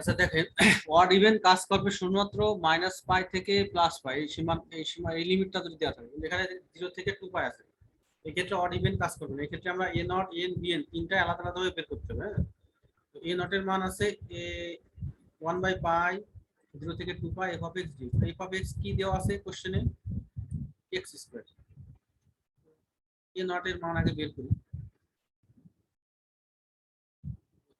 আচ্ছা দেখেন, odd even কাজ করবে শুধুমাত্র মাইনাস পাই থেকে প্লাস পাই, এই সীমা এই লিমিটটা যদি দেওয়া থাকে, এখানে 0 থেকে 2 পাই আছে, এই ক্ষেত্রে অড ইভেন কাজ করবে না। এই ক্ষেত্রে আমরা এ নট এন বি এন তিনটা আলাদা আলাদা ভাবে বের করতে হবে। হ্যাঁ, তো এ নটের মান আছে এ 1/পাই 0 থেকে 2 pi f of x d. F of x কি দেওয়া আছে কোশ্চেনে? X square. এ নটের মান আগে বের করি।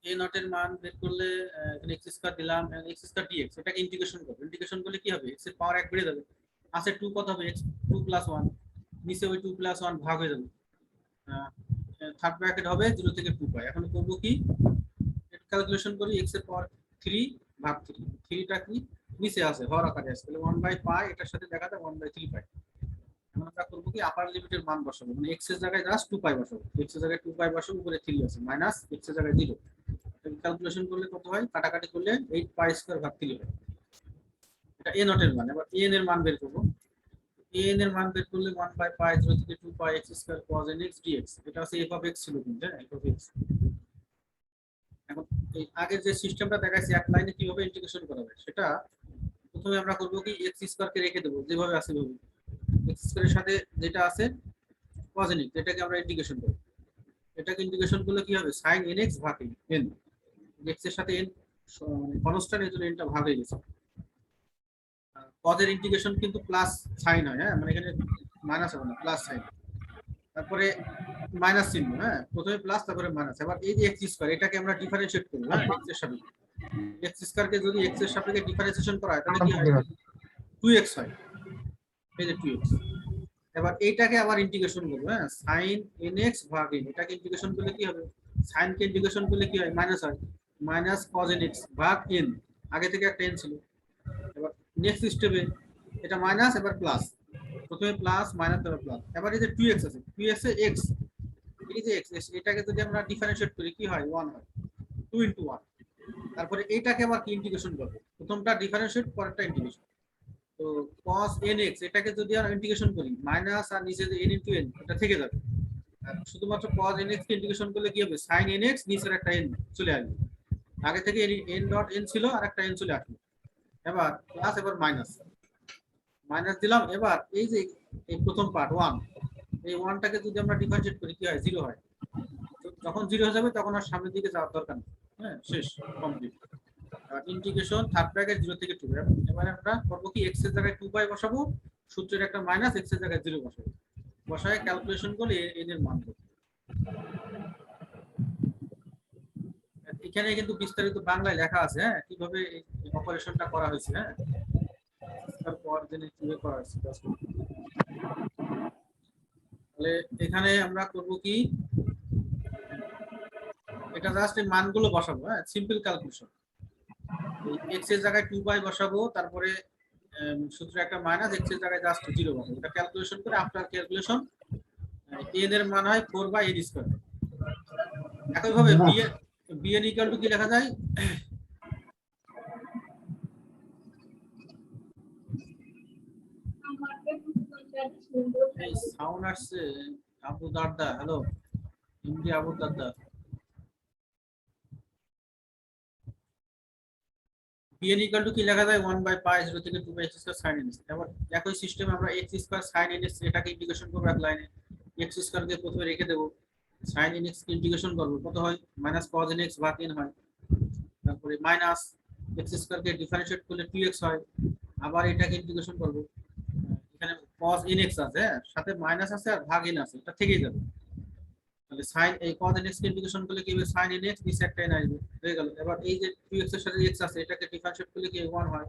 এ নটের মান বের করলে এখানে এক্স স্কয়ার দিলাম, এক্স স্কয়ার ডিএক্স, এটাকে ইন্টিগ্রেশন করব। ইন্টিগ্রেশন করলে কি হবে? এক্স এর পাওয়ার 1 বেড়ে যাবে, আছে 2, কত হবে? এক্স 2 প্লাস 1, নিচে ওই 2 প্লাস 1 ভাগ হয়ে যাবে। থার্ড ব্র্যাকেট হবে 0 থেকে 2 পাই। এখন করব কি, ক্যালকুলেশন করি। এক্স এর পাওয়ার 3 ভাগ 3, 3টা কি নিচে আছে, হর আকারে আছে, তাহলে 1/পাই এটার সাথে দেখা যায় 1/3 পাই। এখন আমরা করব কি, আপার লিমিটের মান বসাবো, মানে এক্স এর জায়গায় জাস্ট 2 পাই বসাবো। এক্স এর জায়গায় 2 পাই বসাবো, উপরে 3 আছে, মাইনাস এক্স এর জায়গায় 0। ক্যালকুলেশন করলে কত হয়? কাটাকাটি করলে 8 পাই স্কয়ার ভাগ 3 হয়। এটা এ নটের মান। এবার এন এর মান বের করব। এন এর মান বের করলে 1/পাই 0 থেকে 2 pi x square cos nx dx, এটা হচ্ছে এফ অফ এক্স ছিল কিন্তু, এফ অফ এক্স। এখন এই আগের যে সিস্টেমটা দেখাইছি এক লাইনে কিভাবে ইন্টিগ্রেশন করা যায়, সেটা প্রথমে আমরা করব কি, এক্স স্কয়ার কে রেখে দেব যেভাবে আছে ওইভাবে। এক্স স্কয়ারের সাথে যেটা আছে cos nx, এটাকে আমরা ইন্টিগ্রেশন করব। এটাকে ইন্টিগ্রেশন করলে কি হবে? sin nx ভাগ n। এক্স এর সাথে n কনস্ট্যান্ট, এর জন্য nটা ভাগ হয়ে গেছে। cos এর ইন্টিগ্রেশন কিন্তু প্লাস সাইন হয়, হ্যাঁ, মানে এখানে মাইনাস হবে না, প্লাস সাইন, তারপরে মাইনাস চিহ্ন। হ্যাঁ, প্রথমে প্লাস তারপরে মাইনাস। এবার এই যে এক্স স্কয়ার, এটাকে আমরা ডিফারেন্সিয়েট করব। হ্যাঁ, এক্স এর সাপেক্ষে এক্স স্কয়ারকে যদি এক্স এর সাপেক্ষে ডিফারেন্সিয়েশন করা হয় তাহলে কি হয়? 2x হয়, এই যে 2x। এবার এইটাকে আবার ইন্টিগ্রেশন করব। হ্যাঁ, sin nx ভাগ n, এটাকে ইন্টিগ্রেশন করলে কি হবে? sin কে ইন্টিগ্রেশন করলে কি হয়? মাইনাস হয়, মাইনাস cos nx ভাগ n, আগে থেকে একটা n ছিল। এবার নেক্সট স্টেপে এটা মাইনাস, এবার প্লাস, প্রথমে প্লাস মাইনাস তারপর প্লাস। এবার এই যে 2x আছে, 2x এ x, এই যে x, এটাকে যদি আমরা ডিফারেন্সিয়েট করি কি হয়? 1 হয়, 2 * 1। তারপরে এইটাকে আবার কি ইন্টিগ্রেশন করব? প্রথমটা ডিফারেন্সিয়েট, পরেরটা ইন্টিগ্রেশন। তো cos nx, এটাকে যদি আমরা ইন্টিগ্রেশন করি, মাইনাস আর নিচে যে n * n, এটা থেকে যাবে। আর শুধুমাত্র cos nx কে ইন্টিগ্রেশন করলে কি হবে? sin nx নিচের একটা n চলে আসবে, আগে থেকে n ডট n ছিল আর একটা n চলে আসবে। এবার প্লাস, এবার মাইনাস, মাইনাস দিলাম। এবার এই যে এই প্রথম পার্ট 1, এই 1টাকে যদি আমরা ডিফারেন্সিয়েট করি কি হয়? 0 হয়। তো যখন 0 হয়ে যাবে তখন আর সামনের দিকে যাওয়ার দরকার নেই। হ্যাঁ, শেষ, কমপ্লিট। ইন্টিগ্রেশন থার্ড ব্র্যাকেট 0 থেকে 2। এবারে আমরা করব কি, এক্স এর জায়গায় 2 পাই বসাবো, সূত্রের একটা মাইনাস, এক্স এর জায়গায় 0 বসাবো, বসায় ক্যালকুলেশন করলে এন এর মান করব। এখানে কিন্তু বিস্তারিত বাংলায় লেখা আছে, হ্যাঁ, কিভাবে এই অপারেশনটা করা হয়েছে। হ্যাঁ, তারপর জেনে কিভাবে করা হয়েছে। তাহলে এখানে আমরা করব কি, এটা জাস্ট এই মানগুলো বসাবো। হ্যাঁ, সিম্পল ক্যালকুলেশন। এক্স এর জায়গায় 2 পাই বসাবো, তারপরে সূত্রে একটা মাইনাস, এক্স এর জায়গায় জাস্ট 0 বসাবো। এটা ক্যালকুলেশন করে আফটার ক্যালকুলেশন এন এর মান হয় 4/n²। একইভাবে bn ইকুয়াল টু কি লেখা যায়? এই সাউন্ড আসছে Abu Darda, hello MD Abu Darda. bn equal two কি লেখা যায়? 1/পাই 0 থেকে 2 পাই x স্কয়ার sin nx। এবার একই সিস্টেমে আমরা x স্কয়ার sin nx এটাকে ইন্টিগ্রেশন করব এক লাইনে। x স্কয়ার কে প্রথমে রেখে দেব, sin nx কে ইন্টিগ্রেশন করব, কত হয়? মাইনাস cos nx ভাগ n হয়, তারপরে মাইনাস x স্কয়ার কে ডিফারেন্সিয়েট করলে 2x হয়, আবার এটাকে ইন্টিগ্রেশন করব। এখানে cos nx আছে, হ্যাঁ, সাথে মাইনাস আছে আর ভাগ n আছে, এটা থেকেই যাবে। তাহলে sin এই cos nx কে ইন্টিগ্রেশন করলে কি হবে? sin nx নিচে একটা n আসবে, হয়ে গেল। এবার এই যে 2x এর সাথে x আছে, এটাকে ডিফারেন্সিয়েট করলে কি 1 হয়।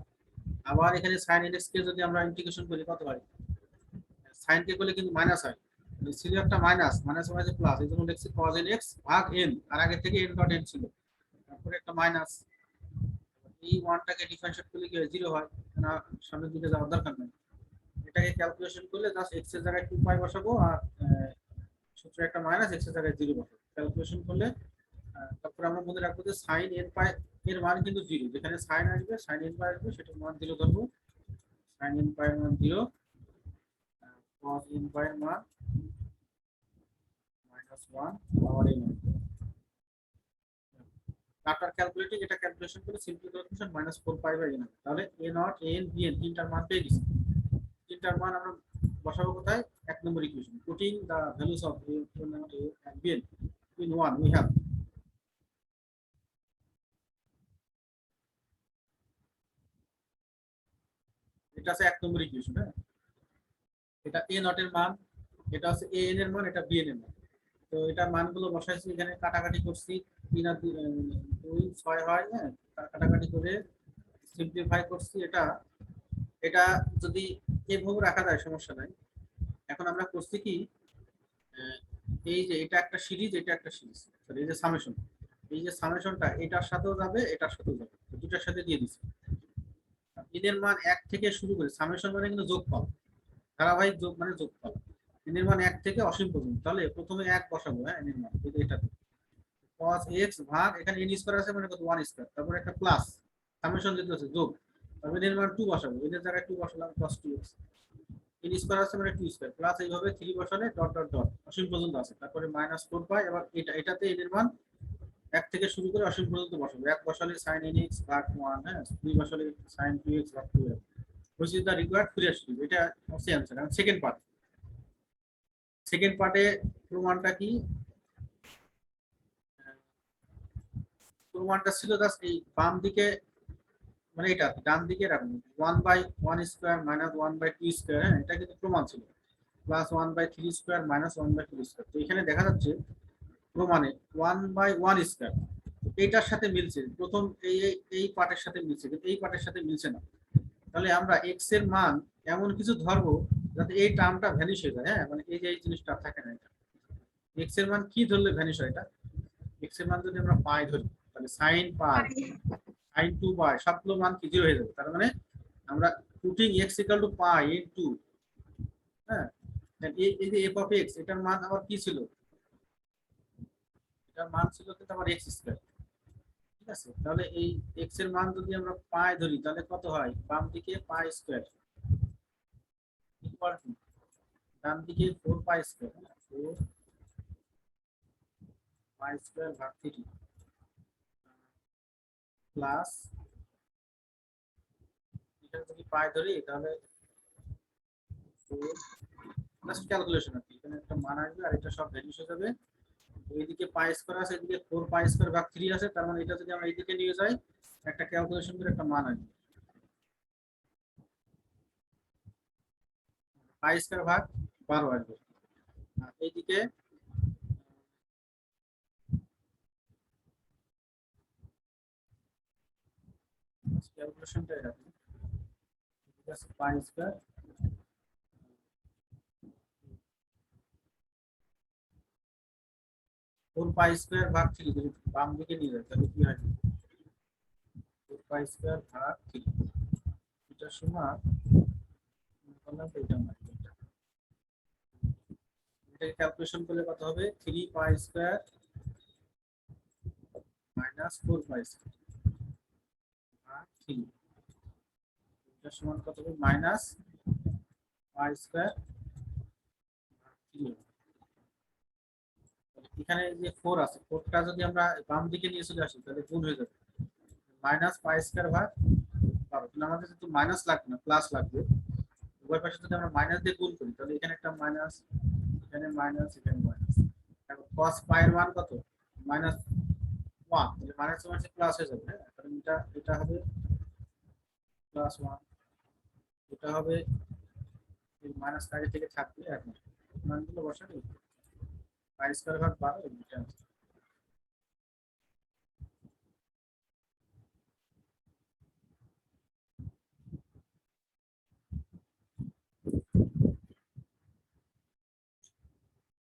আবার এখানে sin nx কে যদি আমরা ইন্টিগ্রেশন করি কত হয়? sin কে করলে কিন্তু মাইনাস হয়, ছিল একটা মাইনাস, মাইনাস হয়েছে প্লাস, এই জন্য লিখছি cos nx ভাগ n, আর আগে থেকে n ডট n ছিল, তারপরে একটা মাইনাস। এই 1টাকে ডিফারেন্সিয়েট করলে কি হয়? 0 হয়, না সামনের দিকে যাওয়ার দরকার নেই। এটাকে ক্যালকুলেশন করলে জাস্ট x এর জায়গায় 2 পাই বসাবো, আর সূত্রে একটা মাইনাস, x এর জায়গায় 0 বসাবো, ক্যালকুলেশন করলে তারপর আমরা মনে রাখবো যে sin n পাই এর মান কিন্তু 0, যেখানে sin আসবে, sin n পাই আসবে, সেটার মান 0 ধরবো। sin n পাই এর মান 0, cos n পাই এর মান -1 পাওয়ার n। আফটার ক্যালকুলেটিং এটা ক্যালকুলেশন করে সিম্পল ক্যালকুলেশন -4 পাই/n, তাহলে a not a n b n তিনটার মান পেয়ে গেছি। তিনটার মান আমরা বসাবো কোথায়? 1 নম্বর equation, putting the values of a and b n in one we have, এটা আছে 1 নম্বর ইকুয়েশন। হ্যাঁ, এটা a নট এর মান, এটা আছে a n এর মান, এটা b n এর মান। তো এটা মানগুলো বসাইছি, এখানে কাটাকাটি করছি, 3 আর 2 6 হয়। হ্যাঁ, কাটাকাটি করে সিম্পলিফাই করছি। এটা এটা যদি এভাবে রাখা যায় সমস্যা নাই। এখন আমরা করছি কি, এই যে এটা একটা সিরিজ, এটা একটা সিরিজ, এই যে সামেশন, এই যে সামেশনটা এটার সাথেও যাবে, এটার সাথেও যাবে, দুটার সাথে দিয়ে দিচ্ছি। এদের মান 1 থেকে শুরু করে, সামেশন মানে কিন্তু যোগফল, ধারাবাহিক যোগ মানে যোগফল। এদের মান 1 থেকে অসীম পর্যন্ত। তাহলে প্রথমে 1 বসাবো। হ্যাঁ, এদের মান এটাতে cos x ভাগ এখানে n স্কয়ার আছে মানে কত 1 স্কয়ার, তারপর একটা প্লাস সামেশন যেটা আছে যোগ, তারপর এদের মান 2 বসাবো, এদের জায়গায় 2 বসালাম cos 2x, n স্কয়ার আছে মানে 2 স্কয়ার প্লাস এইভাবে 3 বসালে ডট ডট ডট অসীম পর্যন্ত আছে, তারপরে -4 পাই। এবার এটাতে এদের মান 1 থেকে শুরু করে অসীম পর্যন্ত বসাবো। 1 বসালে sin nx ভাগ 1, হ্যাঁ, 2 বসালে sin 2x ভাগ 2, which is the required Fourier series। এটা হচ্ছে आंसर। এখন সেকেন্ড পার্টে প্রমাণটা কি? প্রমাণটা ছিল জাস্ট এই বাম দিকে, মানে এটা ডান দিকে রাখুন 1/1 স্কয়ার মাইনাস 1/2 স্কয়ার। হ্যাঁ, এটা কিন্তু প্রমাণ ছিল, প্লাস 1/3 স্কয়ার মাইনাস 1/2 স্কয়ার। তো এখানে দেখা যাচ্ছে প্রমাণে 1/1 স্কয়ার এইটার সাথে মিলছে, প্রথম এই পার্টের সাথে মিলছে, কিন্তু এই পার্টের সাথে মিলছে না। তাহলে আমরা x এর মান এমন কিছু ধরবো যাতে এই টার্মটা ভ্যানিশ হয়ে যায়। হ্যাঁ, মানে এই যে এই জিনিসটা থাকে না, এটা x এর মান কি ধরলে ভ্যানিশ হয়? এটা x এর মান যদি আমরা পাই ধরি, তাহলে sin পাই, sin 2 পাই, সবগুলো মান কি 0 হয়ে যাবে। তার মানে আমরা putting x equal to pi into, হ্যাঁ, এই যে f অফ x, এটার মান আবার কি ছিল? এটার মান ছিল কিন্তু আবার x স্কয়ার। ঠিক আছে, তাহলে এই x এর মান যদি আমরা পাই ধরি, তাহলে কত হয়? বাম দিকে পাই স্কয়ার ইকুয়াল টু ডান দিকে 4 পাই স্কয়ার, 4 পাই স্কয়ার ভাগ 3 প্লাস, এটা যদি পাই ধরি তাহলে 4, জাস্ট ক্যালকুলেশন আর কি, এখানে একটা মান আসবে আর এটা সব ভ্যানিশ হয়ে যাবে। এইদিকে পাই স্কয়ার আছে, এদিকে 4 পাই স্কয়ার ভাগ 3 আছে, তার মানে এটা যদি আমরা এইদিকে নিয়ে যাই, একটা ক্যালকুলেশন করে একটা মান আসবে, পাই স্কয়ার ভাগ 12 আসবে। আর এইদিকে ক্যালকুলেশনটা এরকম, ঠিক আছে, পাই স্কয়ার 4 পাই স্কয়ার ভাগ 3 যদি বাম দিকে নিয়ে যাই তাহলে কি হয়? 4 পাই স্কয়ার ভাগ 3, এটা সমান করলাম তো এটা মানে এটাকে ক্যালকুলেশন করলে কত হবে? 3 pi square minus 4 pi square ভাগ 3, এটা সমান কত হবে? মাইনাস পাই স্কয়ার ভাগ 3। এখানে যে 4 আছে, 4টা যদি আমরা বাম দিকে নিয়ে চলে আসি তাহলে গুণ হয়ে যাবে, মাইনাস পাই স্কয়ার ভাগ 12। কিন্তু আমাদের যেহেতু মাইনাস লাগবে না, প্লাস লাগবে, উভয় পাশে যদি আমরা মাইনাস দিয়ে গুণ করি তাহলে এখানে একটা মাইনাস, এখানে মাইনাস, এখানে মাইনাস। এখন cos পাই এর মান কত? -1, তাহলে মাইনাস মাইনাস প্লাস হয়ে যাবে। হ্যাঁ, তাহলে এটা হবে +1, এটা হবে এই মাইনাস আগে থেকে থাকবে। এখন মানগুলো বসালে পাই স্কয়ার ভাগ 12 এটা আছে।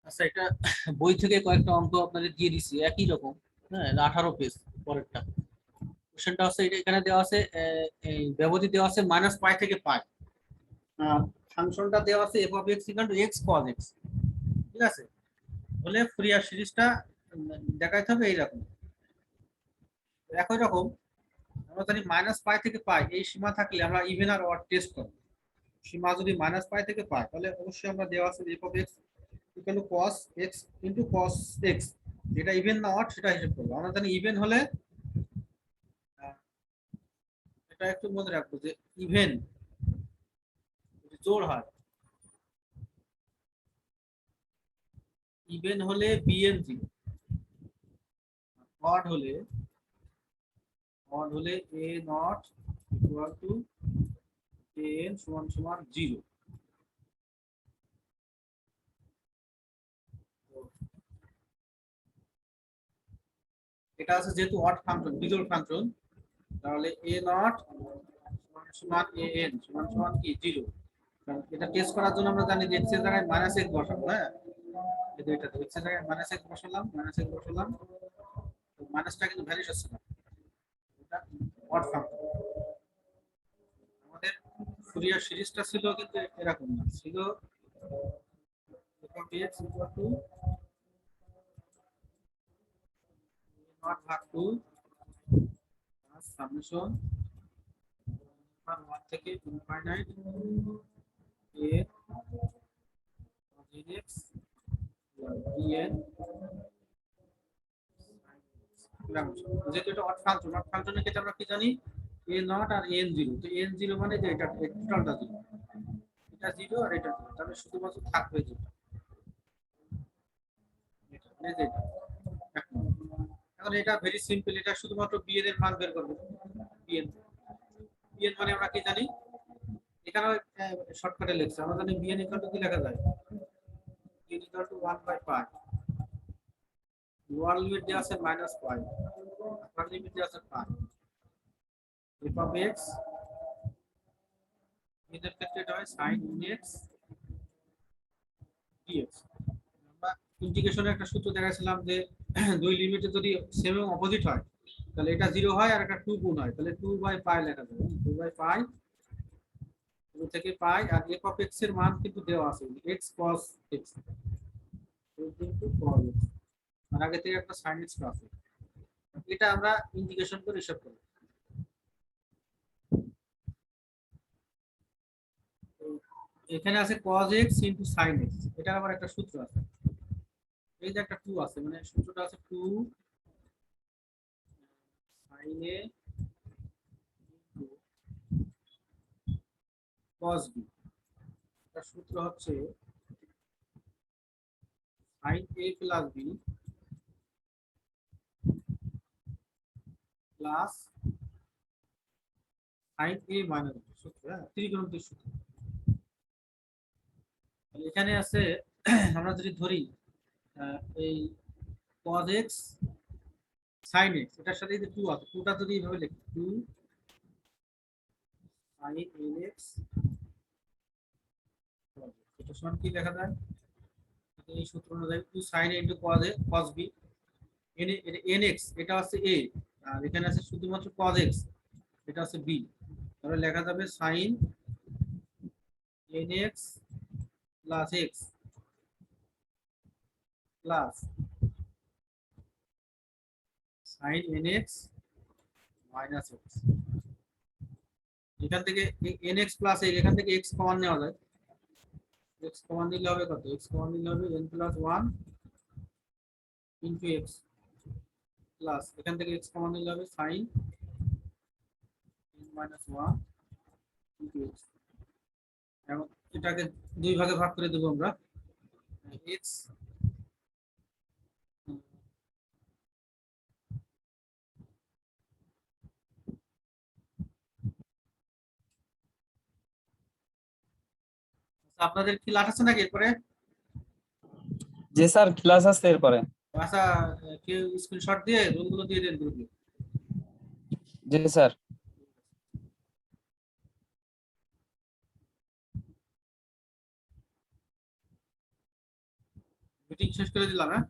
আচ্ছা, এটা বই থেকে কয়েকটা অঙ্ক আপনাদের দিয়ে দিছি একই রকম। হ্যাঁ, 18 পেজ পরেরটা। কোশ্চেনটা আছে, এটা এখানে দেওয়া আছে, এই ব্যবধি দেওয়া আছে -পাই থেকে পাই, ফাংশনটা দেওয়া আছে f of x equal to x cos x। ঠিক আছে, বলে ফুরিয়ার সিরিজটা দেখাইতে হবে এইরকম। একই রকম আমরা জানি -পাই থেকে পাই এই সীমা থাকলে আমরা ইভেন আর অড টেস্ট করব। সীমা যদি -পাই থেকে পাই তাহলে অবশ্যই আমরা দেওয়া আছে f of x equal to cos x into cos x, যেটা ইভেন না অড সেটা হিসাব করব। আমরা জানি ইভেন হলে এটা একটু মনে রাখবো যে ইভেন জোড় হয়, ইভেন হলে বিএন 0, অড হলে এ নট ইকুয়াল টু এন সমান সমান 0। এটা আছে যেহেতু অড ফাংশন, বিজোড় ফাংশন, তাহলে এ নট সমান সমান এ এন সমান সমান কি 0। এটা টেস্ট করার জন্য আমরা জানি যে এক্স এর জায়গায় মাইনাস এক্স বসাবো। হ্যাঁ, এই দুইটা এক্স এর জায়গায় মাইনাস এক্স বসালাম, তো মাইনাসটা কিন্তু ভ্যানিশ হচ্ছে না, এটা অড ফাংশন। আমাদের ফুরিয়ার সিরিজটা ছিল কিন্তু এরকম না, ছিল f(x) equal to নট ভাগ 2 সামেশন 1 থেকে ইনফাইনাইট a x dn, যেহেতু এটা অড ফাংশনের ক্ষেত্রে আমরা কি জানি a নট আর n 0, তো n 0 মানে যে এটা টোটালটা 0, এটা 0 আর এটা 0, তাহলে শুধুমাত্র থাকবে যেটা এটা এই যে এটা। এখন এটা ভেরি সিম্পল, এটা শুধুমাত্র bn এর মান বের করব। bn মানে আমরা কি জানি, এখানে শর্টকাটে লিখছি, আমরা জানি bn ইকুয়াল টু কি লেখা যায়, bn equal to 1 by pi, lower limit দেওয়া আছে -পাই, আপার লিমিট দেওয়া আছে পাই, f of x এদের ক্ষেত্রে এটা হয় sin x dx। আমরা ইন্টিগ্রেশনে একটা সূত্র দেখাছিলাম যে দুই লিমিটে যদি সেম এবং অপোজিট হয় তাহলে এটা 0 হয় আর এটা 2 গুণ হয়, তাহলে 2 বাই পাই লেখা যাবে, 2 বাই পাই 0 থেকে পাই। আর f of x এর মান কিন্তু দেওয়া আছে x cos x কিন্তু cos x, আর আগে থেকে একটা sin x আছে, এটা আমরা ইন্টিগ্রেশন করে হিসাব করব। এখানে আছে cos x into sin x, এটা আবার একটা সূত্র আছে, এই যে একটা 2 আছে, মানে সূত্রটা আছে 2 sin a cos b, এটা সূত্র হচ্ছে sin a plus b plus sin a minus b, সূত্র, হ্যাঁ, ত্রিকোণমিতির সূত্র। এখানে আছে আমরা যদি ধরি এই cos x sin x, এটার সাথে যে 2 আছে, 2টা যদি এইভাবে লিখি 2 sin nx, এটা সমান কি লেখা যায়, এই সূত্র অনুযায়ী 2 sin a into cos b, nx এটা আছে a, আর এখানে আছে শুধুমাত্র cos x, এটা আছে b, তাহলে লেখা যাবে sin nx plus x plus sin nx minus x। এখান থেকে nx plus x, এখান থেকে x কমন নেওয়া যায়, x কমন নিলে হবে কত, x কমন নিলে হবে n plus 1 into x plus এখান থেকে x কমন নিলে হবে sin n minus 1 into x। এখন এটাকে দুই ভাগে ভাগ করে দেব আমরা, x আপনাদের কি ক্লাস আছে নাকি এরপরে? জি স্যার, ক্লাস আছে এরপরে। আচ্ছা, কেউ স্ক্রিনশট দিয়ে রুলগুলো দিয়ে দেন গ্রুপে। জি স্যার। মিটিং শেষ করে দিলাম, হ্যাঁ।